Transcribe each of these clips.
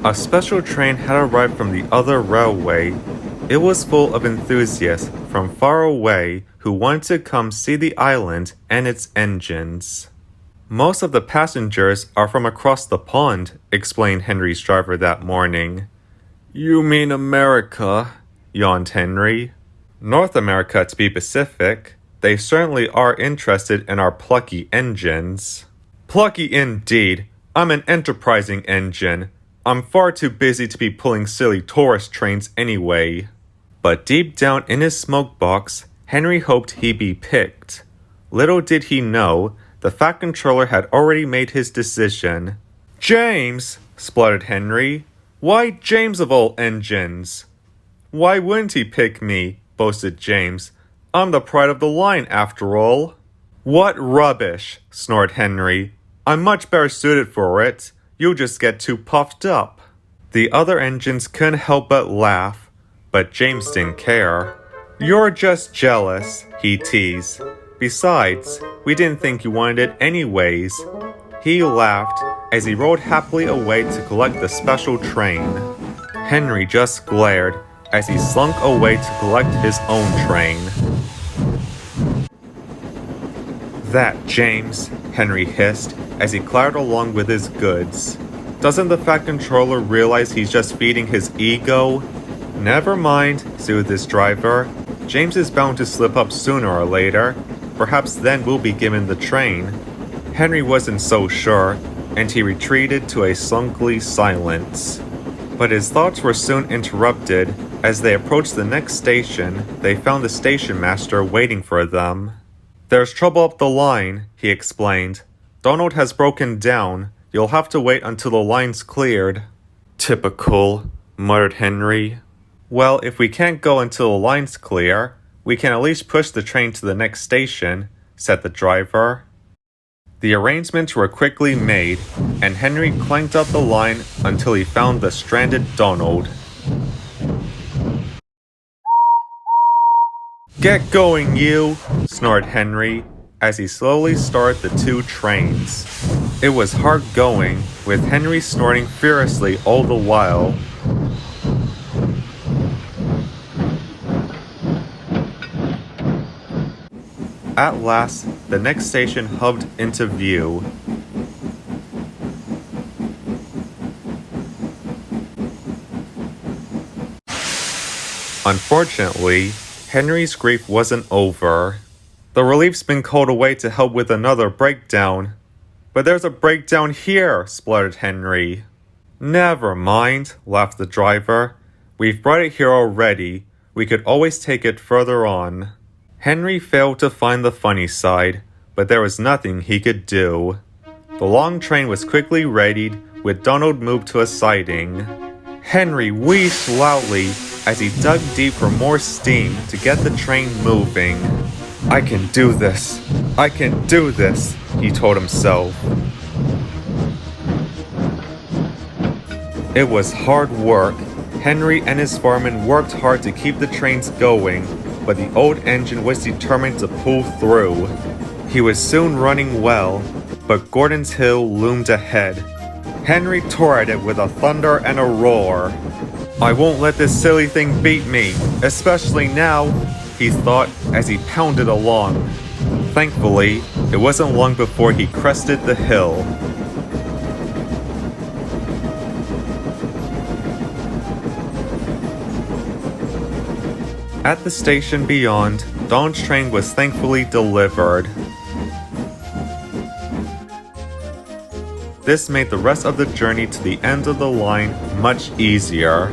A special train had arrived from the other railway. It was full of enthusiasts from far away who wanted to come see the island and its engines. Most of the passengers are from across the pond, explained Henry's driver that morning. You mean America, yawned Henry. North America, to be specific. They certainly are interested in our plucky engines. Plucky indeed. I'm an enterprising engine. I'm far too busy to be pulling silly tourist trains anyway. But deep down in his smoke box, Henry hoped he'd be picked. Little did he know, the Fat Controller had already made his decision. James, spluttered Henry. Why James of all engines? Why wouldn't he pick me? Boasted James. I'm the pride of the line, after all. What rubbish, snored Henry. I'm much better suited for it. You'll just get too puffed up. The other engines couldn't help but laugh, but James didn't care. You're just jealous, he teased. Besides, we didn't think you wanted it anyways. He laughed as he rode happily away to collect the special train. Henry just glared as he slunk away to collect his own train. That James, Henry hissed as he clattered along with his goods. Doesn't the Fat Controller realize he's just feeding his ego? Never mind, soothed his driver. James is bound to slip up sooner or later. Perhaps then we'll be given the train. Henry wasn't so sure, and he retreated to a sulky silence. But his thoughts were soon interrupted. As they approached the next station, they found the station master waiting for them. There's trouble up the line, he explained. Donald has broken down. You'll have to wait until the line's cleared. Typical, muttered Henry. Well, if we can't go until the line's clear, we can at least push the train to the next station, said the driver. The arrangements were quickly made, and Henry clanked up the line until he found the stranded Donald. Get going, you! Snored Henry as he slowly started the two trains. It was hard going, with Henry snorting furiously all the while. At last, the next station hoved into view. Unfortunately, Henry's grief wasn't over. The relief's been called away to help with another breakdown. But there's a breakdown here, spluttered Henry. Never mind, laughed the driver. We've brought it here already. We could always take it further on. Henry failed to find the funny side, but there was nothing he could do. The long train was quickly readied, with Donald moved to a siding. Henry wheezed loudly as he dug deep for more steam to get the train moving. I can do this. I can do this, he told himself. It was hard work. Henry and his foreman worked hard to keep the trains going, but the old engine was determined to pull through. He was soon running well, but Gordon's Hill loomed ahead. Henry tore at it with a thunder and a roar. I won't let this silly thing beat me, especially now, he thought as he pounded along. Thankfully, it wasn't long before he crested the hill. At the station beyond, Donald's train was thankfully delivered. This made the rest of the journey to the end of the line much easier.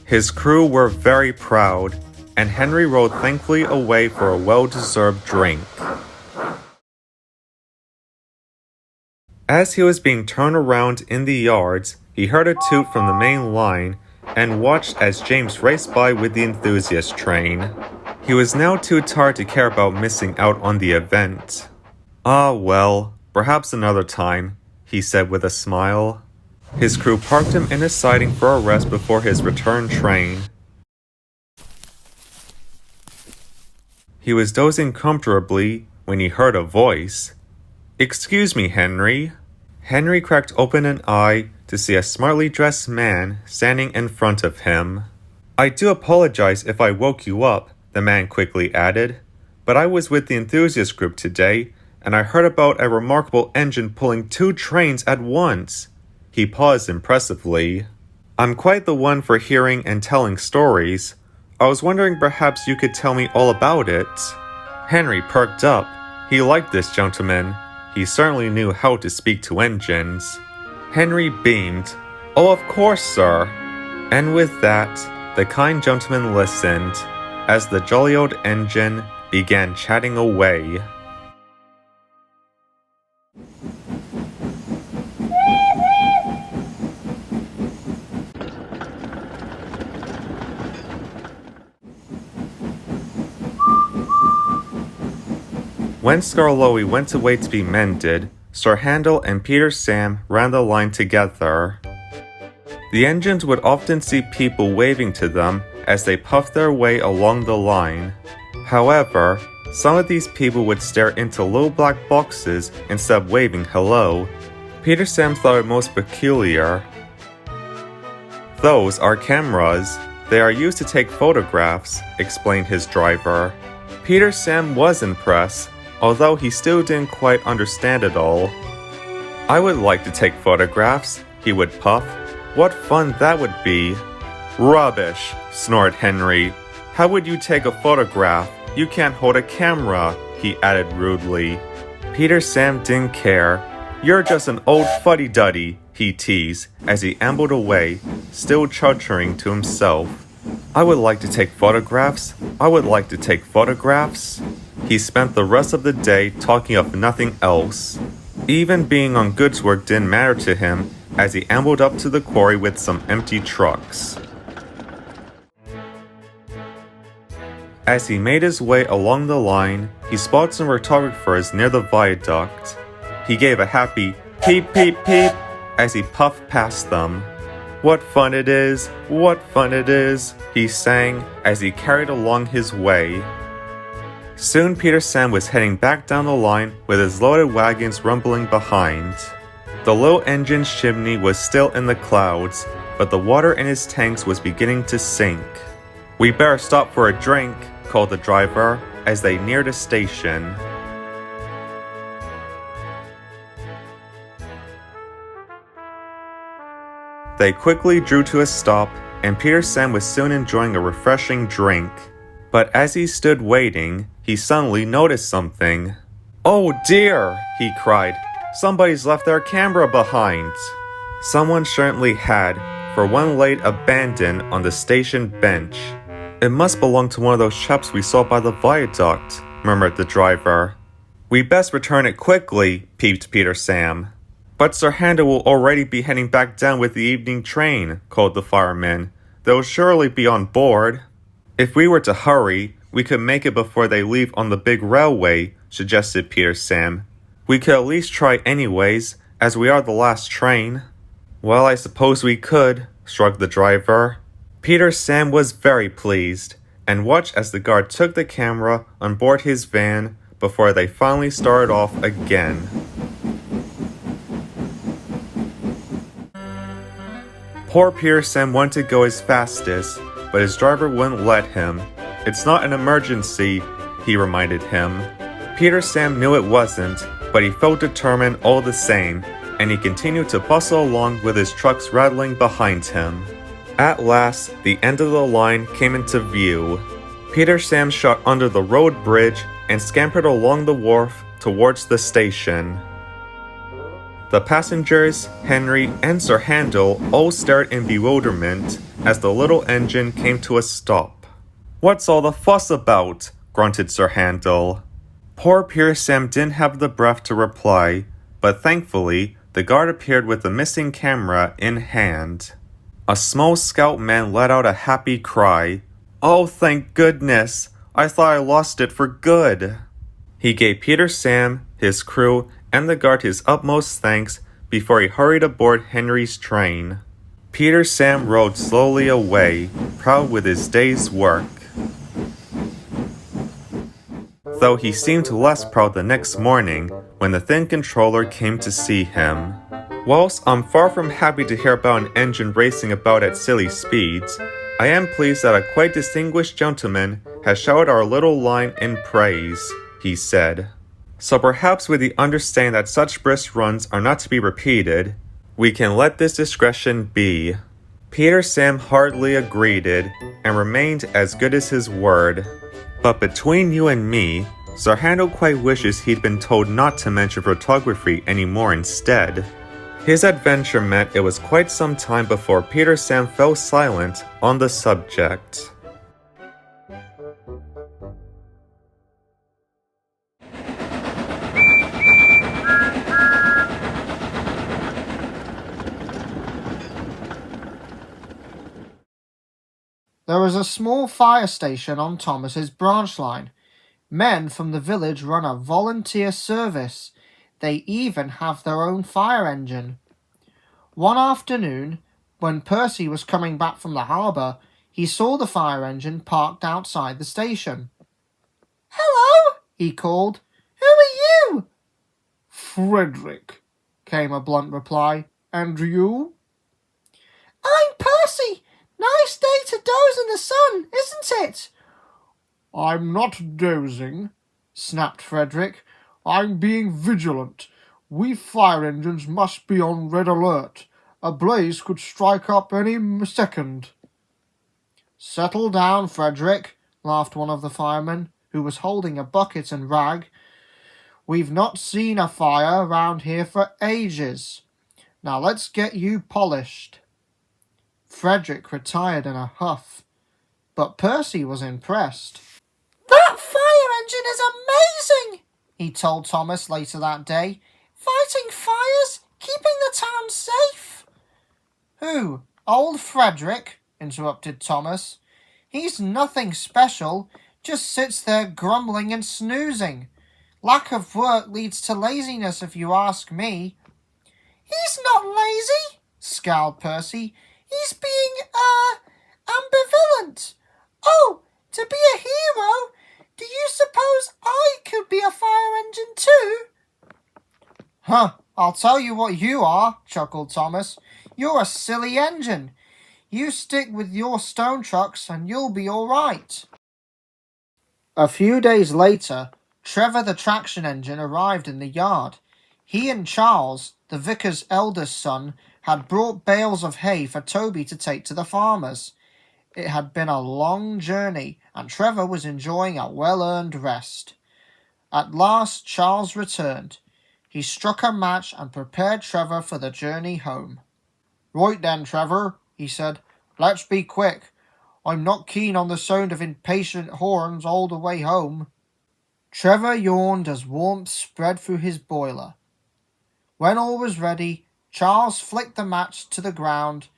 His crew were very proud, and Henry rode thankfully away for a well-deserved drink. As he was being turned around in the yards, he heard a toot from the main line and watched as James raced by with the enthusiast train. He was now too tired to care about missing out on the event. Ah well, perhaps another time, he said with a smile. His crew parked him in a siding for a rest before his return train. He was dozing comfortably when he heard a voice. "Excuse me, Henry." Henry cracked open an eye to see a smartly dressed man standing in front of him. "I do apologize if I woke you up," the man quickly added, "but I was with the enthusiast group today, and I heard about a remarkable engine pulling 2 trains at once." He paused impressively. "I'm quite the one for hearing and telling stories. I was wondering perhaps you could tell me all about it." Henry perked up. He liked this gentleman. He certainly knew how to speak to engines. Henry beamed. "Oh, of course, sir." And with that, the kind gentleman listened as the jolly old engine began chatting away. When Skarloey went away to be mended, Sir Handel and Peter Sam ran the line together. The engines would often see people waving to them as they puffed their way along the line. However, some of these people would stare into little black boxes instead of waving hello. Peter Sam thought it most peculiar. "Those are cameras. They are used to take photographs," explained his driver. Peter Sam was impressed, although he still didn't quite understand it all. "I would like to take photographs," he would puff. "What fun that would be." "Rubbish," snorted Henry. "How would you take a photograph? You can't hold a camera," he added rudely. Peter Sam didn't care. "You're just an old fuddy-duddy," he teased as he ambled away, still chuckling to himself. "I would like to take photographs. I would like to take photographs." He spent the rest of the day talking of nothing else. Even being on goods work didn't matter to him as he ambled up to the quarry with some empty trucks. As he made his way along the line, he spotted some photographers near the viaduct. He gave a happy peep peep peep as he puffed past them. "What fun it is! What fun it is!" he sang as he carried along his way. Soon Peter Sam was heading back down the line with his loaded wagons rumbling behind. The little engine's chimney was still in the clouds, but the water in his tanks was beginning to sink. "We better stop for a drink," called the driver as they neared a station. They quickly drew to a stop, and Peter Sam was soon enjoying a refreshing drink. But as he stood waiting, he suddenly noticed something. "Oh dear!" he cried. "Somebody's left their camera behind." Someone certainly had, for one laid abandoned on the station bench. "It must belong to one of those chaps we saw by the viaduct," murmured the driver. "We best return it quickly," peeped Peter Sam. "But Sir Handel will already be heading back down with the evening train," called the fireman. "They'll surely be on board." "If we were to hurry, we could make it before they leave on the big railway," suggested Peter Sam. "We could at least try anyways, as we are the last train." "Well, I suppose we could," shrugged the driver. Peter Sam was very pleased, and watched as the guard took the camera on board his van before they finally started off again. Poor Peter Sam wanted to go his fastest, but his driver wouldn't let him. "It's not an emergency," he reminded him. Peter Sam knew it wasn't, but he felt determined all the same, and he continued to bustle along with his trucks rattling behind him. At last, the end of the line came into view. Peter Sam shot under the road bridge and scampered along the wharf towards the station. The passengers, Henry, and Sir Handel all stared in bewilderment as the little engine came to a stop. "What's all the fuss about?" grunted Sir Handel. Poor Peter Sam didn't have the breath to reply, but thankfully, the guard appeared with the missing camera in hand. A small scout man let out a happy cry. "Oh, thank goodness! I thought I lost it for good." He gave Peter Sam, his crew, and the guard his utmost thanks before he hurried aboard Henry's train. Peter Sam rode slowly away, proud with his day's work. Though he seemed less proud the next morning when the thin controller came to see him. Whilst I'm far from happy to hear about an engine racing about at silly speeds, I am pleased that a quite distinguished gentleman has shouted our little line in praise, he said. So perhaps with the understanding that such brisk runs are not to be repeated, we can let this discretion be. Peter Sam heartily agreed and remained as good as his word. But between you and me, Sir Handel quite wishes he'd been told not to mention photography anymore instead. His adventure meant it was quite some time before Peter Sam fell silent on the subject. There is a small fire station on Thomas's branch line. Men from the village run a volunteer service. They even have their own fire engine. One afternoon, when Percy was coming back from the harbour, he saw the fire engine parked outside the station. "Hello," he called. "Who are you?" "Frederick," came a blunt reply. "And you?" "I'm Percy. Nice day to doze in the sun, isn't it?" "I'm not dozing," snapped Frederick. "I'm being vigilant. We fire engines must be on red alert. A blaze could strike up any second." "Settle down, Frederick," laughed one of the firemen, who was holding a bucket and rag. "We've not seen a fire round here for ages. Now let's get you polished." Frederick retired in a huff, but Percy was impressed. "That fire engine is amazing," he told Thomas later that day. "Fighting fires, keeping the town safe." "Who, old Frederick?" interrupted Thomas. "He's nothing special, just sits there grumbling and snoozing. Lack of work leads to laziness, if you ask me." "He's not lazy," scowled Percy. "He's being, ambivalent. Oh, to be a hero, do you suppose I could be a fire engine too?" "Huh, I'll tell you what you are," chuckled Thomas. "You're a silly engine. You stick with your stone trucks and you'll be all right." A few days later, Trevor the traction engine arrived in the yard. He and Charles, the vicar's eldest son, had brought bales of hay for Toby to take to the farmers. It had been a long journey, and Trevor was enjoying a well-earned rest. At last Charles returned. He struck a match and prepared Trevor for the journey home. "Right then, Trevor," he said, "let's be quick. I'm not keen on the sound of impatient horns all the way home." Trevor yawned as warmth spread through his boiler. When all was ready, Charles flicked the match to the ground.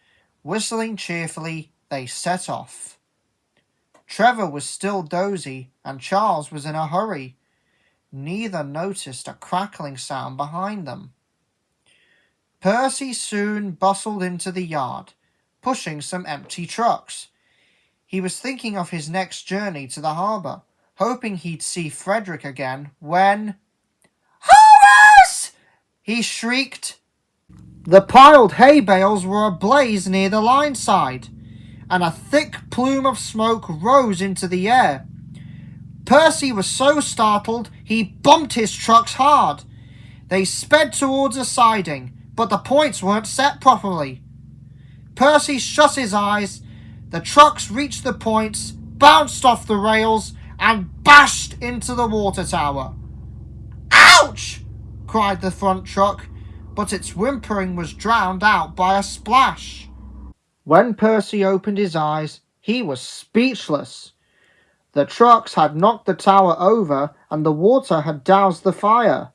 Whistling cheerfully, they set off. Trevor was still dozy, and Charles was in a hurry. Neither noticed a crackling sound behind them. Percy soon bustled into the yard, pushing some empty trucks. He was thinking of his next journey to the harbour, hoping he'd see Frederick again, when... "Horrors!" he shrieked. The piled hay bales were ablaze near the line side, and a thick plume of smoke rose into the air. Percy was so startled he bumped his trucks hard. They sped towards a siding, but the points weren't set properly. Percy shut his eyes. The trucks reached the points, bounced off the rails, and bashed into the water tower. "Ouch!" cried the front truck, but its whimpering was drowned out by a splash. When Percy opened his eyes, he was speechless. The trucks had knocked the tower over, and the water had doused the fire.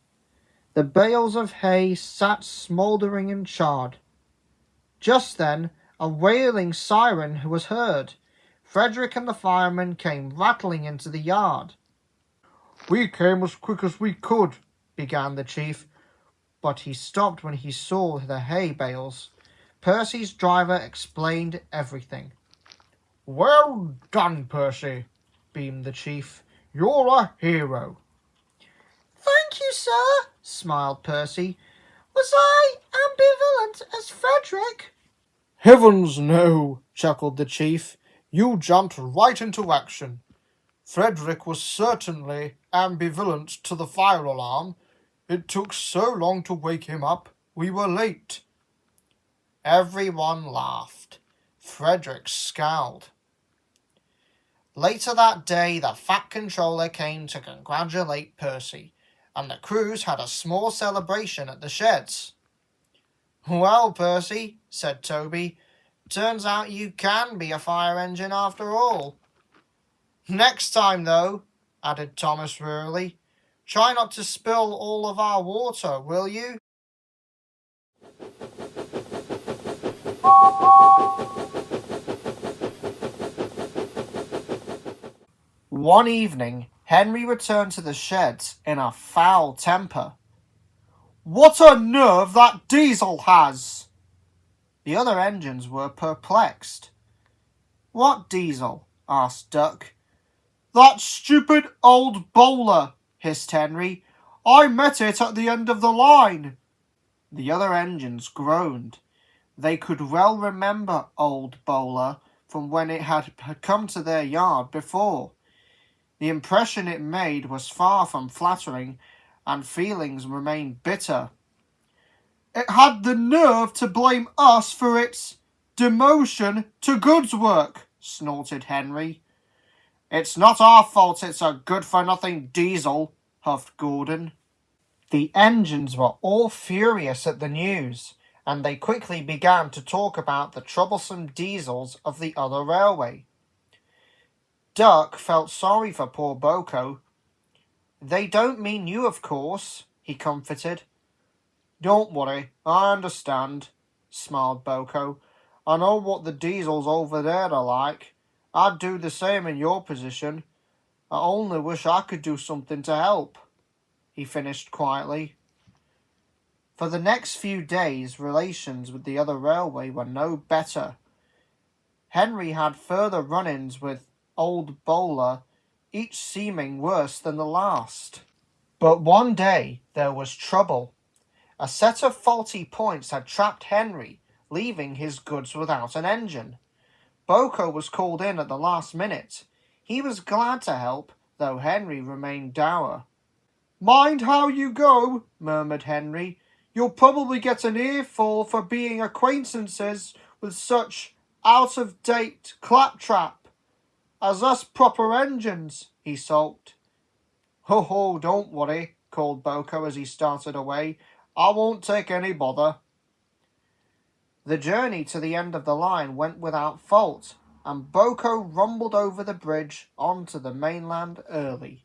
The bales of hay sat smouldering and charred. Just then, a wailing siren was heard. Frederick and the firemen came rattling into the yard. "We came as quick as we could," began the chief. but he stopped when he saw the hay bales. Percy's driver explained everything. "Well done, Percy," beamed the chief. "You're a hero." "Thank you, sir," smiled Percy. "Was I ambivalent as Frederick?" "Heavens, no," chuckled the chief. "You jumped right into action. Frederick was certainly ambivalent to the fire alarm. It took so long to wake him up, we were late." Everyone laughed. Frederick scowled. Later that day, the Fat Controller came to congratulate Percy, and the crews had a small celebration at the sheds. "Well, Percy," said Toby, "turns out you can be a fire engine after all." "Next time, though," added Thomas wearily, "try not to spill all of our water, will you?" One evening, Henry returned to the sheds in a foul temper. "What a nerve that Diesel has!" The other engines were perplexed. "What Diesel?" asked Duck. "That stupid old bowler," hissed Henry. "I met it at the end of the line." The other engines groaned. They could well remember old Bowler from when it had come to their yard before. The impression it made was far from flattering, and feelings remained bitter. "It had the nerve to blame us for its demotion to goods work," snorted Henry. "It's not our fault it's a good-for-nothing diesel," huffed Gordon. The engines were all furious at the news, and they quickly began to talk about the troublesome diesels of the other railway. Duck felt sorry for poor Boko. "They don't mean you, of course," he comforted. "Don't worry, I understand," smiled Boko. "I know what the diesels over there are like. I'd do the same in your position. I only wish I could do something to help," he finished quietly. For the next few days, relations with the other railway were no better. Henry had further run-ins with old Bowler, each seeming worse than the last. But one day there was trouble. A set of faulty points had trapped Henry, leaving his goods without an engine. Boko was called in at the last minute. He was glad to help, though Henry remained dour. "Mind how you go," murmured Henry. "You'll probably get an earful for being acquaintances with such out-of-date claptrap as us proper engines," he sulked. "Ho ho, don't worry," called Boko as he started away. "I won't take any bother." The journey to the end of the line went without fault, and Boko rumbled over the bridge onto the mainland early.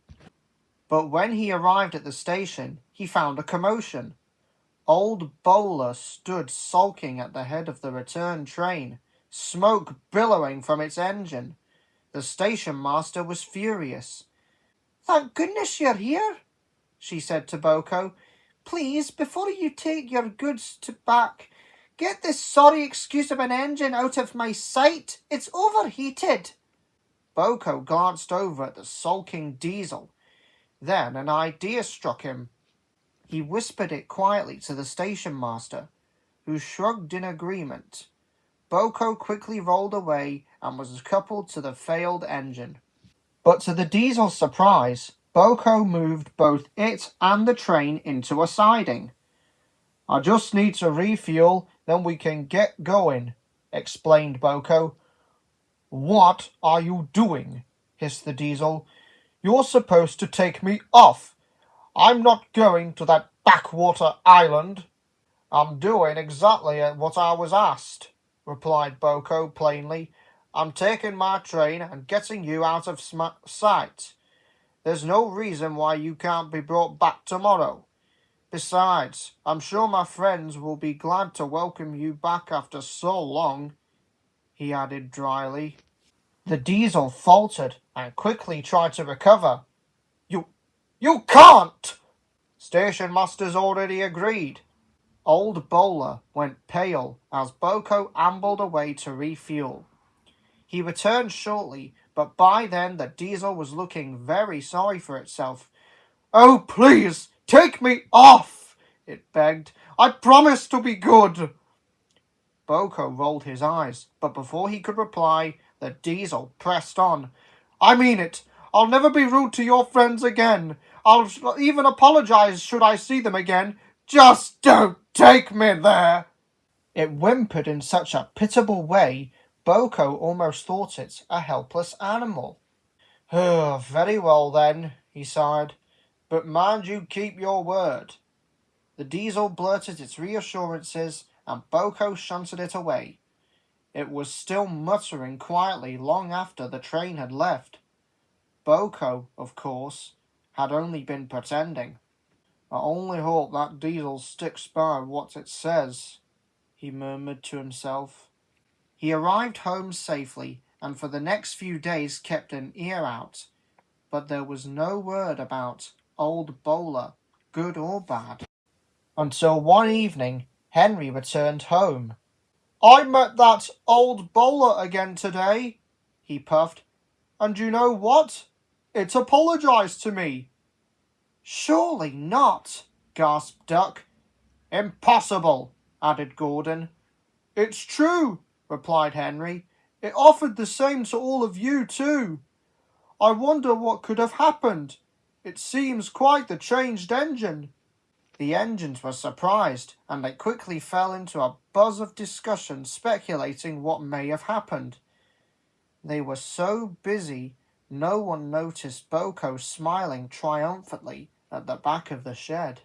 But when he arrived at the station, he found a commotion. Old Bowler stood sulking at the head of the return train, smoke billowing from its engine. The station master was furious. "Thank goodness you're here," she said to Boko. "Please, before you take your goods back, get this sorry excuse of an engine out of my sight. It's overheated." Boko glanced over at the sulking diesel. Then an idea struck him. He whispered it quietly to the station master, who shrugged in agreement. Boko quickly rolled away and was coupled to the failed engine. But to the diesel's surprise, Boko moved both it and the train into a siding. "I just need to refuel, then we can get going," explained Boko. "What are you doing?" hissed the diesel. "You're supposed to take me off. I'm not going to that backwater island." "I'm doing exactly what I was asked," replied Boko plainly. "I'm taking my train and getting you out of sight. There's no reason why you can't be brought back tomorrow. Besides, I'm sure my friends will be glad to welcome you back after so long," he added dryly. The diesel faltered and quickly tried to recover. You can't!" "Station master's already agreed," Old Bowler went pale as Boko ambled away to refuel. He returned shortly, but by then the diesel was looking very sorry for itself. "Oh, please, take me off," it begged. "I promise to be good." Boko rolled his eyes, but before he could reply, the diesel pressed on. "I mean it. I'll never be rude to your friends again. I'll even apologize should I see them again. Just don't take me there." It whimpered in such a pitiable way, Boko almost thought it a helpless animal. "Oh, very well then," he sighed. "But mind you keep your word." The diesel blurted its reassurances, and Boko shunted it away. It was still muttering quietly long after the train had left. Boko, of course, had only been pretending. "I only hope that diesel sticks by what it says," he murmured to himself. He arrived home safely, and for the next few days kept an ear out. But there was no word about Old Bowler, good or bad. Until one evening, Henry returned home. "I met that Old Bowler again today," he puffed. "And you know what? It apologized to me." "Surely not," gasped Duck. "Impossible," added Gordon. "It's true," replied Henry. "It offered the same to all of you, too. I wonder what could have happened. It seems quite the changed engine." The engines were surprised, and they quickly fell into a buzz of discussion speculating what may have happened. They were so busy, no one noticed Boko smiling triumphantly at the back of the shed.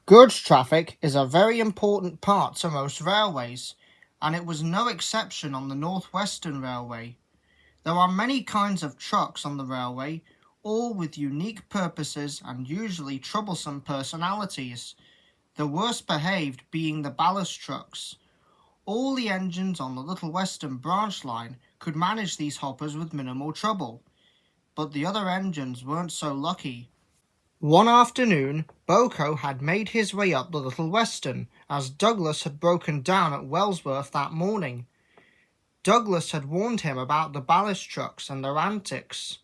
Goods traffic is a very important part to most railways, and it was no exception on the North Western Railway. There are many kinds of trucks on the railway, all with unique purposes and usually troublesome personalities, the worst behaved being the ballast trucks. All the engines on the Little Western branch line could manage these hoppers with minimal trouble, but the other engines weren't so lucky. One afternoon, Boko had made his way up the Little Western, as Douglas had broken down at Wellsworth that morning. Douglas had warned him about the ballast trucks and their antics.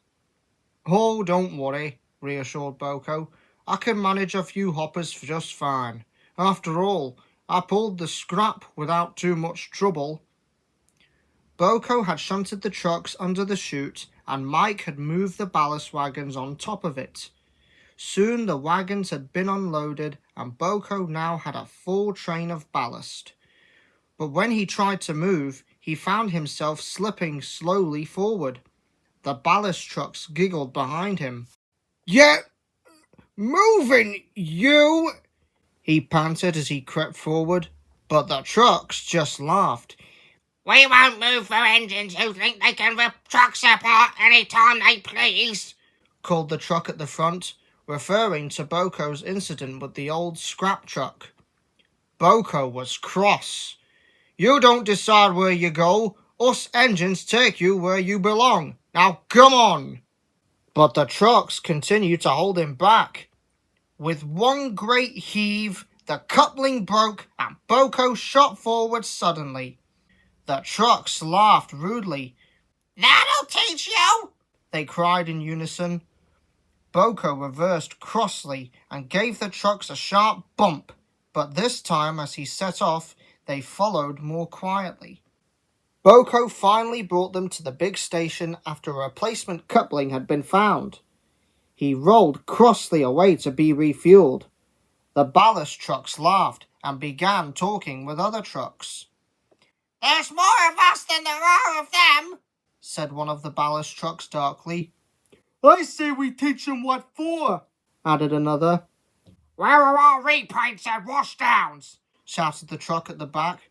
"Oh, don't worry," reassured Boko. "I can manage a few hoppers just fine. After all, I pulled the scrap without too much trouble." Boko had shunted the trucks under the chute, and Mike had moved the ballast wagons on top of it. Soon the wagons had been unloaded, and Boko now had a full train of ballast. But when he tried to move, he found himself slipping slowly forward. The ballast trucks giggled behind him. "Yeah, moving, you!" he panted as he crept forward. But the trucks just laughed. "We won't move for engines who think they can rip trucks apart any time they please," called the truck at the front, referring to Boko's incident with the old scrap truck. Boko was cross. "You don't decide where you go. Us engines take you where you belong. Now come on!" But the trucks continued to hold him back. With one great heave, the coupling broke and Boko shot forward suddenly. The trucks laughed rudely. "That'll teach you!" they cried in unison. Boko reversed crossly and gave the trucks a sharp bump, but this time as he set off, they followed more quietly. Boko finally brought them to the big station after a replacement coupling had been found. He rolled crossly away to be refueled. The ballast trucks laughed and began talking with other trucks. "There's more of us than there are of them," said one of the ballast trucks darkly. "I say we teach them what for," added another. "Where are our repaints and washdowns?" shouted the truck at the back.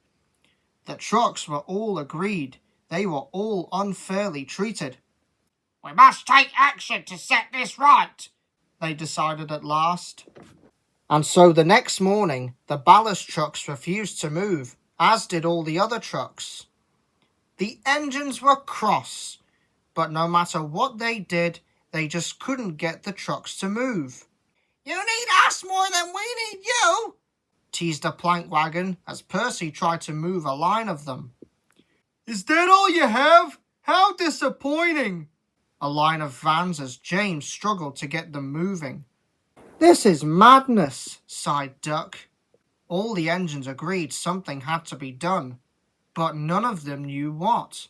The trucks were all agreed. They were all unfairly treated. "We must take action to set this right," they decided at last. And so the next morning, the ballast trucks refused to move, as did all the other trucks. The engines were cross, but no matter what they did, they just couldn't get the trucks to move. "You need us more than we need you," teased a plank wagon as Percy tried to move a line of them. "Is that all you have? How disappointing!" A line of vans as James struggled to get them moving. "This is madness," sighed Duck. All the engines agreed something had to be done, but none of them knew what.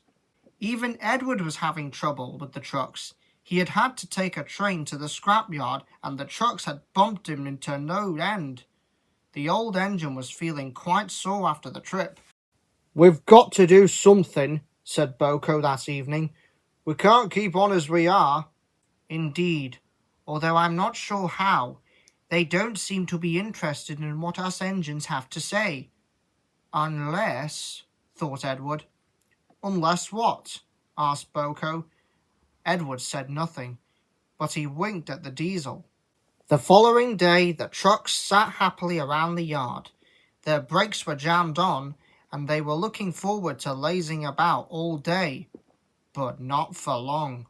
Even Edward was having trouble with the trucks. He had had to take a train to the scrapyard, and the trucks had bumped him into no end. The old engine was feeling quite sore after the trip. "We've got to do something," said Boko that evening. "We can't keep on as we are." "Indeed, although I'm not sure how. They don't seem to be interested in what us engines have to say." "Unless," thought Edward. "Unless what?" asked Boko. Edward said nothing, but he winked at the diesel. The following day the trucks sat happily around the yard. Their brakes were jammed on, and they were looking forward to lazing about all day. But not for long.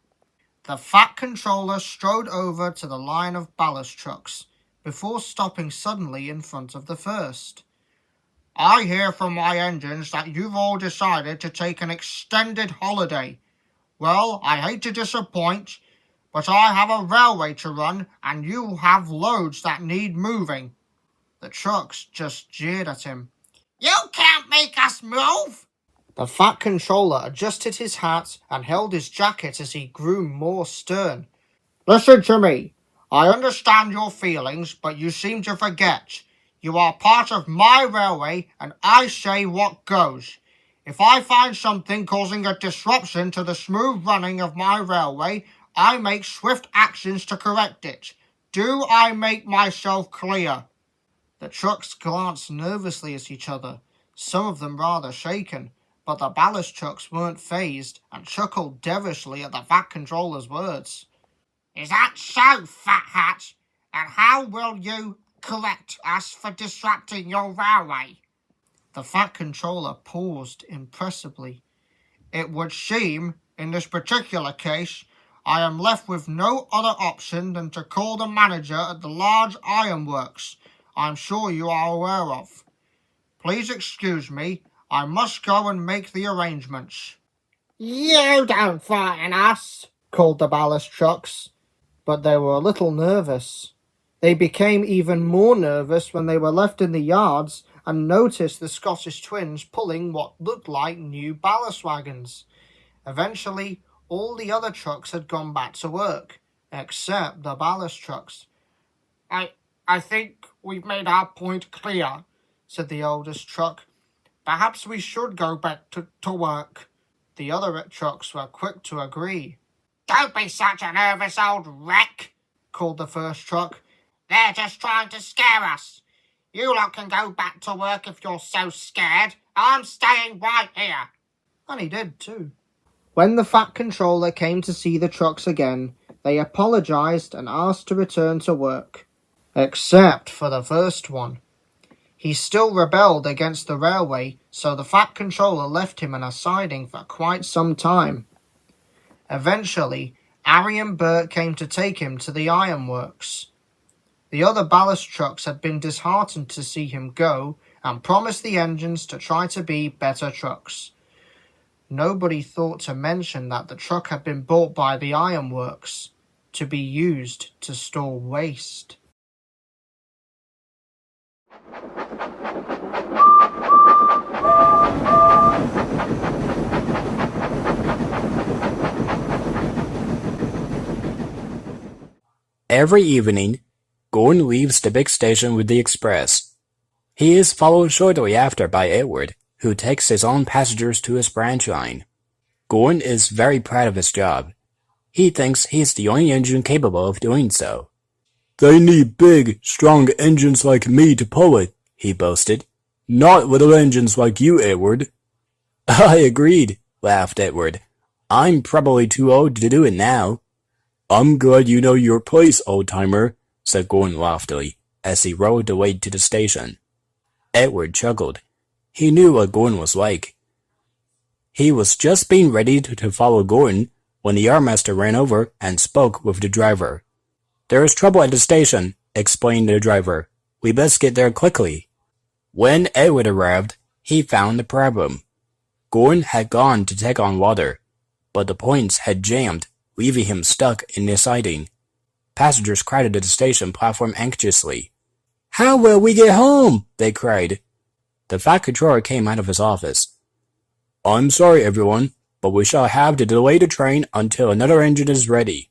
The Fat Controller strode over to the line of ballast trucks, before stopping suddenly in front of the first. "I hear from my engines that you've all decided to take an extended holiday. Well, I hate to disappoint, but I have a railway to run, and you have loads that need moving." The trucks just jeered at him. You can't make us move. The Fat Controller adjusted his hat and held his jacket as he grew more stern. "Listen to me. I understand your feelings, but you seem to forget. You are part of my railway, and I say what goes. If I find something causing a disruption to the smooth running of my railway, I make swift actions to correct it. Do I make myself clear?" The trucks glanced nervously at each other, some of them rather shaken, but the ballast trucks weren't fazed and chuckled devilishly at the Fat Controller's words. Is that so, Fat Hat? And how will you correct us for disrupting your railway? The Fat Controller paused impressively. "It would seem, in this particular case, I am left with no other option than to call the manager at the large ironworks I'm sure you are aware of. Please excuse me, I must go and make the arrangements." You don't frighten us, called the ballast trucks, but they were a little nervous. They became even more nervous when they were left in the yards and noticed the Scottish twins pulling what looked like new ballast wagons. Eventually, all the other trucks had gone back to work, except the ballast trucks. I think we've made our point clear," said the oldest truck. "Perhaps we should go back to work." The other trucks were quick to agree. Don't be such a nervous old wreck, called the first truck. They're just trying to scare us. You lot can go back to work if you're so scared. I'm staying right here. And he did too. When the Fat Controller came to see the trucks again, they apologized and asked to return to work. Except for the first one. He still rebelled against the railway, so the Fat Controller left him in a siding for quite some time. Eventually, Harry and Bert came to take him to the ironworks. The other ballast trucks had been disheartened to see him go and promised the engines to try to be better trucks. Nobody thought to mention that the truck had been bought by the ironworks to be used to store waste. Every evening, Gordon leaves the big station with the express. He is followed shortly after by Edward, who takes his own passengers to his branch line. Gordon is very proud of his job. He thinks he's the only engine capable of doing so. "They need big, strong engines like me to pull it," he boasted. "Not little engines like you, Edward." "I agreed," laughed Edward. "I'm probably too old to do it now." "I'm glad you know your place, old-timer," said Gordon loftily, as he rode away to the station. Edward chuckled. He knew what Gordon was like. He was just being ready to follow Gordon when the yardmaster ran over and spoke with the driver. "There is trouble at the station," explained the driver. "We best get there quickly." When Edward arrived, he found the problem. Gordon had gone to take on water, but the points had jammed, leaving him stuck in the siding. Passengers crowded at the station platform anxiously. "How will we get home?" they cried. The fat controller came out of his office. "I'm sorry, everyone, but we shall have to delay the train until another engine is ready."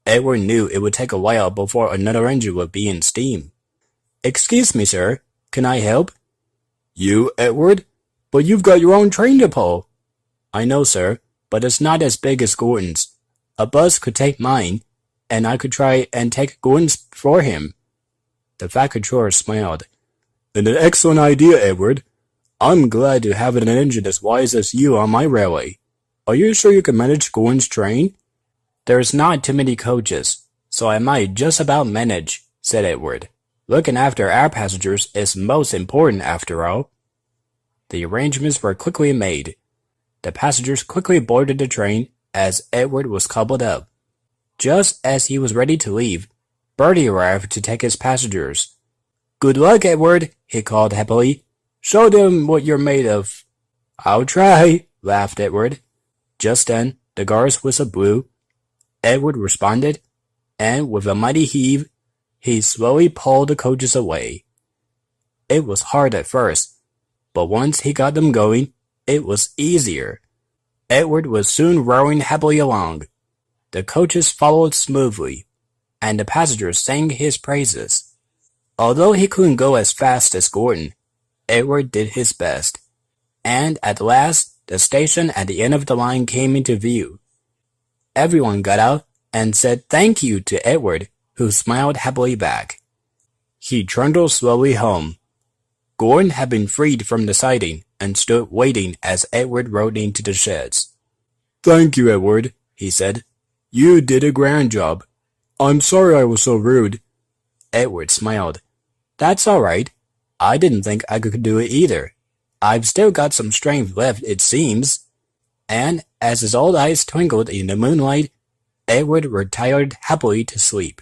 Edward knew it would take a while before another engine would be in steam. "Excuse me, sir. Can I help?" "You, Edward? But you've got your own train to pull." "I know, sir, but it's not as big as Gordon's. A bus could take mine, and I could try and take Gordon's for him." The fat controller smiled. "An excellent idea, Edward. I'm glad to have an engine as wise as you on my railway. Are you sure you can manage Gordon's train?" "There's not too many coaches, so I might just about manage," said Edward. "Looking after our passengers is most important after all." The arrangements were quickly made. The passengers quickly boarded the train as Edward was coupled up. Just as he was ready to leave, Bertie arrived to take his passengers. "Good luck, Edward," he called happily. "Show them what you're made of." "I'll try," laughed Edward. Just then, the guard's whistle blew. Edward responded, and with a mighty heave, he slowly pulled the coaches away. It was hard at first, but once he got them going, it was easier. Edward was soon rowing happily along. The coaches followed smoothly, and the passengers sang his praises. Although he couldn't go as fast as Gordon, Edward did his best, and at last the station at the end of the line came into view. Everyone got out and said thank you to Edward, who smiled happily back. He trundled slowly home. Gordon had been freed from the siding and stood waiting as Edward rode into the sheds. "Thank you, Edward," he said. "You did a grand job. I'm sorry I was so rude." Edward smiled. "That's all right. I didn't think I could do it either. I've still got some strength left, it seems." And as his old eyes twinkled in the moonlight, Edward retired happily to sleep.